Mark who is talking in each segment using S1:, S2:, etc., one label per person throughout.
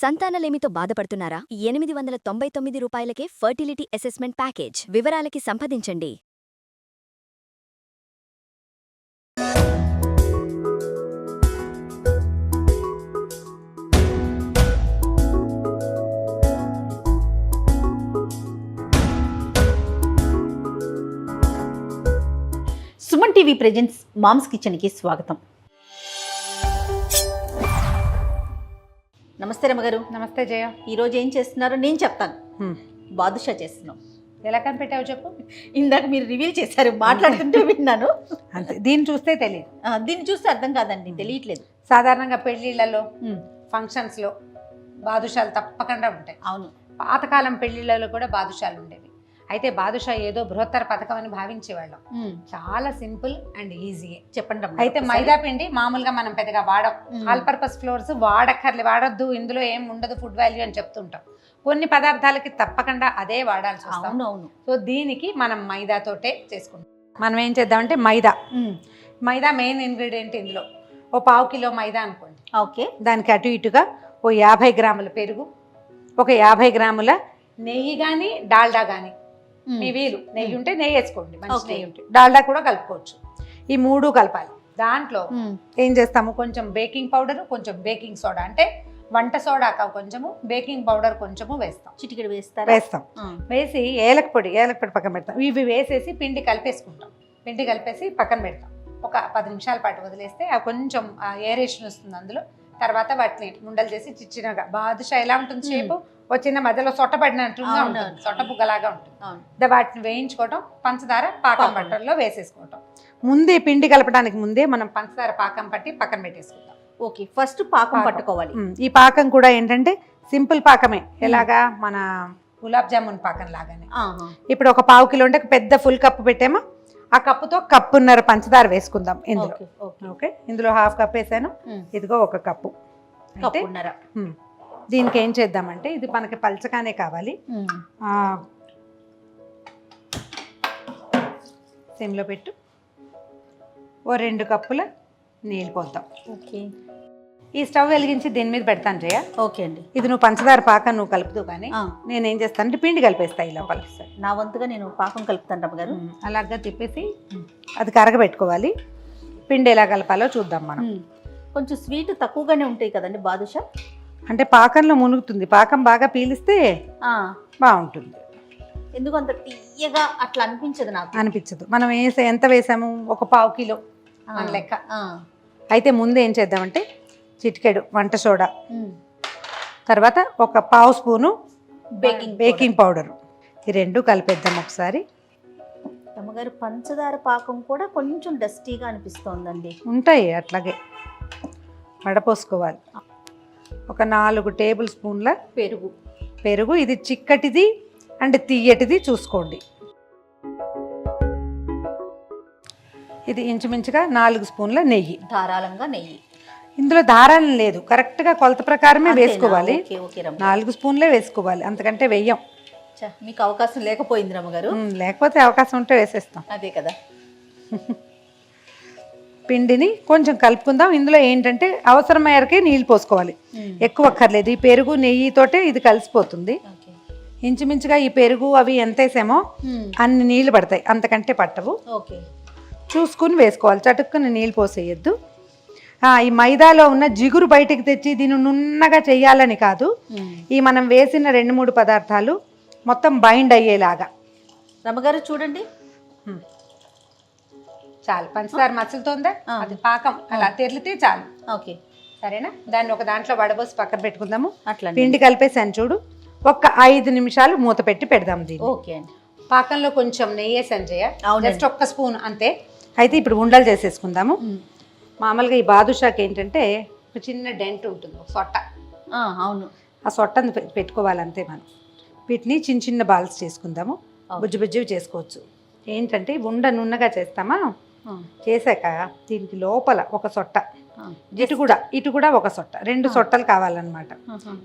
S1: సంతానలేమితో బాధపడుతున్నారా? 899 రూపాయలకే fertility assessment package. వివరాలకి సంప్రదించండి.
S2: సుమన్ టీవీ ప్రెజెంట్స్ మామ్స్ కిచెన్కి స్వాగతం. నమస్తే రమ్మగారు.
S3: నమస్తే జయ.
S2: ఈరోజు ఏం చేస్తున్నారో నేను చెప్తాను. బాదుషా చేస్తున్నాం.
S3: ఎలా కనిపెట్టావు చెప్పు.
S2: ఇందాక మీరు రివీల్ చేశారు, మాట్లాడుతుంటే విన్నాను.
S3: అంతే, దీన్ని చూస్తే తెలియదు.
S2: దీన్ని చూస్తే అర్థం కాదండి, తెలియట్లేదు.
S3: సాధారణంగా పెళ్ళిళ్ళలో ఫంక్షన్స్లో బాదుషాలు తప్పకుండా ఉంటాయి.
S2: అవును,
S3: పాతకాలం పెళ్ళిళ్ళలో కూడా బాదుషాలు ఉండేవి. అయితే బాదుషా ఏదో బృహత్తర పథకం అని భావించేవాళ్ళం. చాలా సింపుల్ అండ్ ఈజీయే.
S2: చెప్పండి.
S3: అయితే మైదా పిండి మామూలుగా మనం పెద్దగా వాడం. ఆల్ పర్పస్ ఫ్లోర్స్ వాడొద్దు, ఇందులో ఏం ఉండదు ఫుడ్ వాల్యూ అని చెప్తుంటాం. కొన్ని పదార్థాలకి తప్పకుండా అదే వాడాల్సి వస్తుంది.
S2: అవును.
S3: సో దీనికి మనం మైదాతోటే చేసుకుంటాం. మనం ఏం చేద్దామంటే మైదా మెయిన్ ఇంగ్రీడియంట్ ఇందులో. ఓ 1/2 కిలో మైదా అనుకోండి.
S2: ఓకే.
S3: దానికి అటు ఇటుగా ఓ 50 గ్రాముల పెరుగు, ఒక 50 గ్రాముల నెయ్యి కానీ డాల్డా కానీ మీ వీలు. నెయ్యి ఉంటే నెయ్యి వేసుకోండి, మంచి నెయ్యి ఉంటే. డాల్డా కూడా కలుపుకోవచ్చు. ఈ 3 కలపాలి. దాంట్లో ఏం చేస్తాము, కొంచెం బేకింగ్ పౌడర్, కొంచెం బేకింగ్ సోడా, అంటే వంట సోడా కొంచెము, బేకింగ్ పౌడర్ కొంచెము వేస్తాం.
S2: చిటికెడు వేస్తాం.
S3: వేసి ఏలక పొడి పక్కన పెడతాం. ఇవి వేసేసి పిండి కలిపేసుకుంటాం. పిండి కలిపేసి పక్కన పెడతాం. ఒక 10 నిమిషాల పాటు వదిలేస్తే అవి కొంచెం ఏరేషన్ వస్తుంది అందులో. తర్వాత వాటిని ఉండలు చేసి చిన్నగా. బాదుషా ఎలా ఉంటుంది షేపు, వచ్చిన మధ్యలో సొట్టబడినట్టుగా ఉంటుంది, సొట్ట బుగ్గలాగా ఉంటుంది. వాటిని వేయించుకోవటం, పంచదార పాకం పట్టడంలో వేసేసుకోవటం. ముందే పిండి కలపడానికి ముందే మనం పంచదార పాకం పట్టి పక్కన పెట్టేసుకుంటాం.
S2: ఓకే, ఫస్ట్ పాకం పట్టుకోవాలి.
S3: ఈ పాకం కూడా ఏంటంటే సింపుల్ పాకమే, ఎలాగా మన గులాబ్ జామున్ పాకం లాగానే. ఇప్పుడు ఒక 1/2 కిలో అంటే పెద్ద ఫుల్ కప్పు పెట్టామా, ఆ కప్పుతో 1.5 కప్పు పంచదార వేసుకుందాం ఇందులో. ఓకే, ఇందులో 1/2 కప్ వేసాను. ఇదిగో 1 కప్పు. దీనికి ఏం చేద్దామంటే, ఇది మనకి పలచగానే కావాలి. సిమ్లో పెట్టు. ఓ 2 కప్పుల నీళ్ళు పోద్దాం.
S2: ఓకే,
S3: ఈ స్టవ్ వెలిగించి దీని మీద పెడతాను జయ.
S2: ఓకే అండి.
S3: ఇది నువ్వు పంచదార పాకం నువ్వు కలుపుతూ, కానీ నేనేం చేస్తాను అంటే పిండి కలిపేస్తా ఇలా పలుస్తాను.
S2: నా వంతుగా నేను పాకం కలుపుతాను రమ్మగారు.
S3: అలాగా తిప్పేసి అది కరగబెట్టుకోవాలి. పిండి ఎలా కలపాలో చూద్దాం మనం.
S2: కొంచెం స్వీట్ తక్కువగానే ఉంటాయి కదండి బాదుషా.
S3: అంటే పాకంలో మునుగుతుంది, పాకం బాగా పీలిస్తే బాగుంటుంది.
S2: ఎందుకు అంత తీయగా అట్లా అనిపించదు నాకు.
S3: అనిపించదు. మనం ఎంత వేసాము, ఒక 1/2 కిలో మన లెక్క. అయితే ముందు ఏం చేద్దామంటే, చిటికెడు వంట సోడా, తర్వాత ఒక 1/2 స్పూను బేకింగ్ పౌడరు, ఈ 2 కలిపేద్దాం ఒకసారి.
S2: అమ్మగారు, పంచదార పాకం కూడా కొంచెం డస్టీగా అనిపిస్తోందండి.
S3: ఉంటాయి అట్లాగే, వడపోసుకోవాలి. ఒక 4 టేబుల్ స్పూన్ల పెరుగు. ఇది చిక్కటిది అండ్ తీయటిది చూసుకోండి. ఇది ఇంచుమించుగా 4 స్పూన్ల నెయ్యి,
S2: ధారాళంగా నెయ్యి.
S3: ఇందులో ధారాళం లేదు, కరెక్ట్గా కొలత ప్రకారమే వేసుకోవాలి. 4 స్పూన్లే వేసుకోవాలి, అంతకంటే వెయ్యం.
S2: మీకు అవకాశం లేకపోయింది రమ్మగారు.
S3: లేకపోతే అవకాశం ఉంటే వేసేస్తాం.
S2: అదే కదా.
S3: పిండిని కొంచెం కలుపుకుందాం. ఇందులో ఏంటంటే అవసరం మేరకే నీళ్ళు పోసుకోవాలి, ఎక్కువ అక్కర్లేదు. ఈ పెరుగు నెయ్యితోటే ఇది కలిసిపోతుంది. ఇంచుమించుగా ఈ పెరుగు అవి ఎంత వేసామో అన్ని నీళ్ళు పడతాయి, అంతకంటే పట్టవు. చూసుకుని వేసుకోవాలి, చటుక్కుని నీళ్ళు పోసేయద్దు. ఈ మైదాలో ఉన్న జిగురు బయటకు తెచ్చి దీన్ని నున్నగా చెయ్యాలని కాదు, ఈ మనం వేసిన 2-3 పదార్థాలు మొత్తం బైండ్ అయ్యేలాగా.
S2: రమ్మగారు చూడండి,
S3: చాలు. పంచదార మసులుతోందా, అది పాకం అలా తెరిలితే చాలు.
S2: ఓకే,
S3: సరేనా. దాన్ని ఒక దాంట్లో వడబోసి పక్కన పెట్టుకుందాము.
S2: అట్లా
S3: పిండి కలిపేసాను చూడు. ఒక 5 నిమిషాలు మూత పెట్టి పెడదాం దీన్ని.
S2: ఓకే అండి.
S3: పాకంలో కొంచెం నెయ్యి వేసాను జయ, జస్ట్ 1 స్పూన్ అంతే. అయితే ఇప్పుడు ఉండలు చేసేసుకుందాము. మామూలుగా ఈ బాదుషాకి ఏంటంటే ఒక చిన్న డెంట్ ఉంటుంది, ఒక సొట్ట.
S2: అవును,
S3: ఆ సొట్టను పెట్టుకోవాలి అంతే. మనం వీటిని చిన్న బాల్స్ చేసుకుందాము, బుజ్జివి చేసుకోవచ్చు. ఏంటంటే ఉండ నున్నగా చేస్తామా, చేశాక దీనికి లోపల ఒక సొట్ట, ఇటు కూడా ఒక సొట్ట, 2 సొట్టలు కావాలన్నమాట.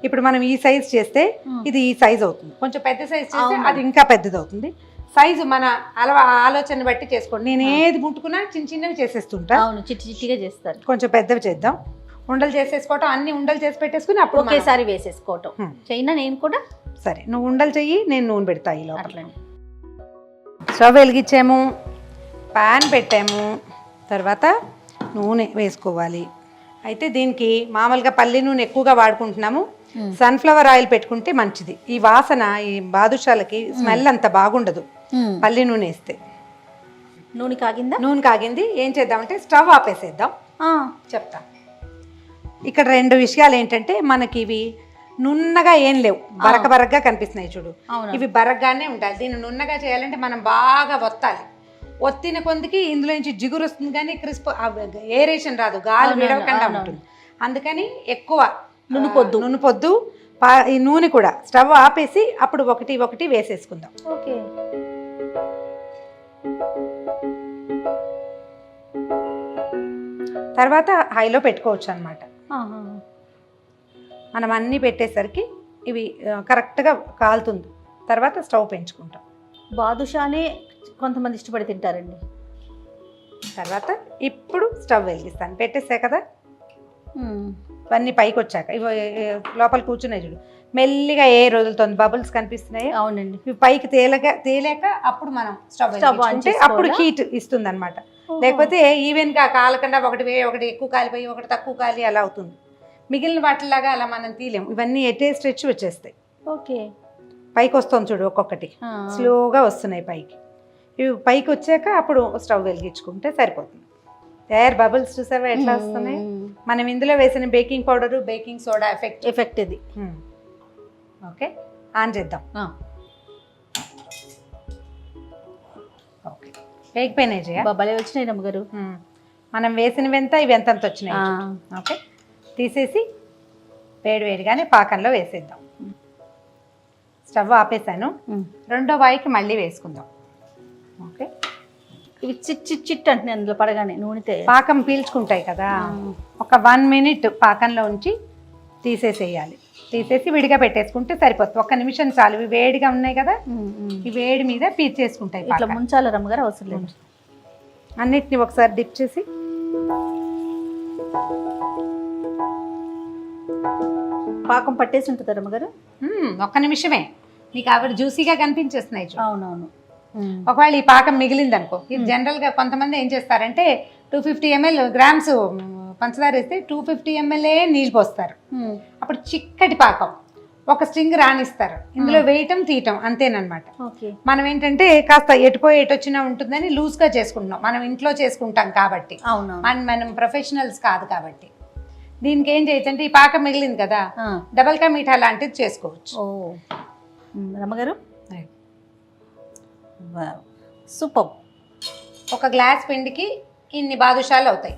S3: ఇప్పుడు మనం ఈ సైజ్ చేస్తే ఇది ఈ సైజ్ అవుతుంది, కొంచెం పెద్ద సైజ్ చేస్తే అది ఇంకా పెద్దది అవుతుంది. సైజు మన ఆలోచన బట్టి చేసుకోండి. నేను ఏది ముట్టుకున్నా చిన్నవి చేసేస్తుంటా.
S2: అవును, చిట్టిగా చేస్తారు.
S3: కొంచెం పెద్దవి చేద్దాం. ఉండలు చేసేసుకోవటం, అన్ని ఉండలు చేసి పెట్టేసుకుని అప్పుడు
S2: ఒకేసారి వేసేసుకోవటం. చైనా నేను కూడా
S3: సరే నువ్వు ఉండలు చెయ్యి, నేను నూనె పెడతా ఈ లోపల.
S2: అట్లనే.
S3: స్టవ్ వెలిగించాము, ప్యాన్ పెట్టాము, తర్వాత నూనె వేసుకోవాలి. అయితే దీనికి మామూలుగా పల్లి నూనె ఎక్కువగా వాడుకుంటున్నాము, సన్ఫ్లవర్ ఆయిల్ పెట్టుకుంటే మంచిది. ఈ వాసన ఈ బాదుషాలకి స్మెల్ అంత బాగుండదు పల్లి నూనె వేస్తే.
S2: నూనె కాగిందా?
S3: నూనె కాగింది. ఏం చేద్దామంటే స్టవ్ ఆపేసేద్దాం. చెప్తా. ఇక్కడ 2 విషయాలు ఏంటంటే, మనకి ఇవి నున్నగా ఏం లేవు, బరక బరకగా కనిపిస్తున్నాయి చూడు. ఇవి బరకగానే ఉండాలి. దీన్ని నున్నగా చేయాలంటే మనం బాగా ఒత్తాలి. ఒత్తిన కొందికి ఇందులో నుంచి జిగురు వస్తుంది, కానీ క్రిస్ప్ ఏరేషన్ రాదు, గాలి విడవకుండా ఉంటుంది. అందుకని ఎక్కువ నునుపొద్దు. ఈ నూనె కూడా స్టవ్ ఆపేసి అప్పుడు ఒకటి ఒకటి వేసేసుకుందాం.
S2: ఓకే.
S3: తర్వాత హైలో పెట్టుకోవచ్చు అనమాట. మనం అన్నీ పెట్టేసరికి ఇవి కరెక్ట్గా కాలుతుంది. తర్వాత స్టవ్ పెంచుకుంటాం.
S2: బాదుషానే కొంతమంది ఇష్టపడి తింటారండి.
S3: తర్వాత ఇప్పుడు స్టవ్ వెలిగిస్తాను. పెట్టేసా కదా, ఇవన్నీ పైకి వచ్చాక ఇవి లోపల కూర్చున్నాయి చూడు, మెల్లిగా ఏ రోజులతోంది బబుల్స్ కనిపిస్తున్నాయి.
S2: అవునండి.
S3: ఇవి పైకి తేలేక అప్పుడు మనం స్టవ్ అంటే అప్పుడు హీట్ ఇస్తుంది అనమాట. లేకపోతే ఈవెన్గా కాలకుండా ఒకటి ఎక్కువ కాలిపోయి ఒకటి తక్కువ కాలి అలా అవుతుంది. మిగిలిన వాటిలాగా అలా మనం తీయలేము. ఇవన్నీ ఎటే స్ట్రెచ్ వచ్చేస్తాయి.
S2: ఓకే.
S3: పైకి వస్తుంది చూడు, ఒక్కొక్కటి స్లోగా వస్తున్నాయి పైకి. ఇవి పైకి వచ్చాక అప్పుడు స్టవ్ వెలిగించుకుంటే సరిపోతుంది. ఎయిర్ బబుల్స్ చూసావా ఎట్లా వస్తున్నాయి? మనం ఇందులో వేసిన baking powder, baking soda effect ఇది. ఓకే, ఆన్ చేద్దాం. ఓకే, వేగిపోయినాయి జయ.
S2: భలే వచ్చినాయి రమ్మగారు.
S3: మనం వేసినవి ఎంత, ఇవి ఎంత వచ్చినాయి. ఓకే, తీసేసి వేడిగానే పాకంలో వేసేద్దాం. స్టవ్ ఆపేసాను. రెండో వాయికి మళ్ళీ వేసుకుందాం. ఓకే,
S2: ఇవి చిట్ అంటే అందులో పడగానే నూనెతే
S3: పాకం పీల్చుకుంటాయి కదా. ఒక 1 మినిట్ పాకంలో ఉంచి తీసేసేయాలి. తీసేసి విడిగా పెట్టేసుకుంటే సరిపోతుంది. 1 నిమిషం చాలు. ఇవి వేడిగా ఉన్నాయి కదా, ఈ వేడి మీద పీల్చేసుకుంటాయి.
S2: ఇట్లా ముంచాల రమ్మగారు అవసరం లేదు.
S3: అన్నిటిని ఒకసారి డిప్ చేసి
S2: పాకం పట్టేసి ఉంటుంది రమ్మగారు.
S3: 1 నిమిషమే. నీకు ఆవిడ జ్యూసీగా కనిపించేస్తున్నాయి.
S2: అవునవును.
S3: ఒకవేళ ఈ పాకం మిగిలింది అనుకో, ఇది జనరల్గా కొంతమంది ఏం చేస్తారంటే 250 ml గ్రామ్స్ పంచదార వేస్తే 250 ml నీళ్ళు పోస్తారు. అప్పుడు చిక్కటి పాకం ఒక స్ట్రింగ్ రానిస్తారు. ఇందులో వేయటం తీయటం అంతేనమాట. మనం ఏంటంటే కాస్త ఎటుపోయి ఎటొచ్చినా ఉంటుందని లూజ్గా చేసుకుంటున్నాం. మనం ఇంట్లో చేసుకుంటాం కాబట్టి, మనం ప్రొఫెషనల్స్ కాదు కాబట్టి. దీనికి ఏం చేయొచ్చు అంటే, ఈ పాకం మిగిలింది కదా, డబల్ కా మీఠా లాంటిది చేసుకోవచ్చు.
S2: రమ్మగారు సూపర్.
S3: ఒక గ్లాస్ పిండికి ఇన్ని బాదుషాలు అవుతాయి.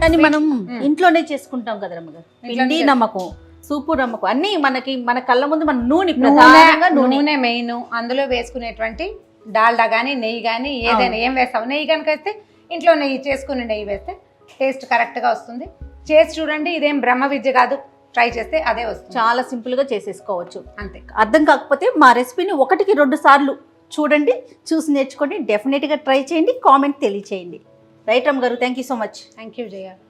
S2: కానీ మనం ఇంట్లోనే చేసుకుంటాం కదా రమ్మగారు. పిండి నమ్మకం, సూపు నమ్మకం, అన్నీ మన కళ్ళ ముందు మన
S3: నూనె మెయిన్. అందులో వేసుకునేటువంటి డాల్డా కానీ నెయ్యి కానీ ఏదైనా ఏం వేస్తాం. నెయ్యి కనుక వేస్తే ఇంట్లో నెయ్యి చేసుకుని నెయ్యి వేస్తే టేస్ట్ కరెక్ట్గా వస్తుంది. చేసి చూడండి, ఇదేం బ్రహ్మ విద్య కాదు. ట్రై చేస్తే అదే వస్తుంది.
S2: చాలా సింపుల్గా చేసేసుకోవచ్చు.
S3: అంతే.
S2: అర్థం కాకపోతే మా రెసిపీని 1కి 2 సార్లు చూడండి, చూసి నేర్చుకోండి. డెఫినెట్గా ట్రై చేయండి, కామెంట్ తెలియచేయండి. రైట్ రమ్ గారు, thank you so much.
S3: Thank you Jaya.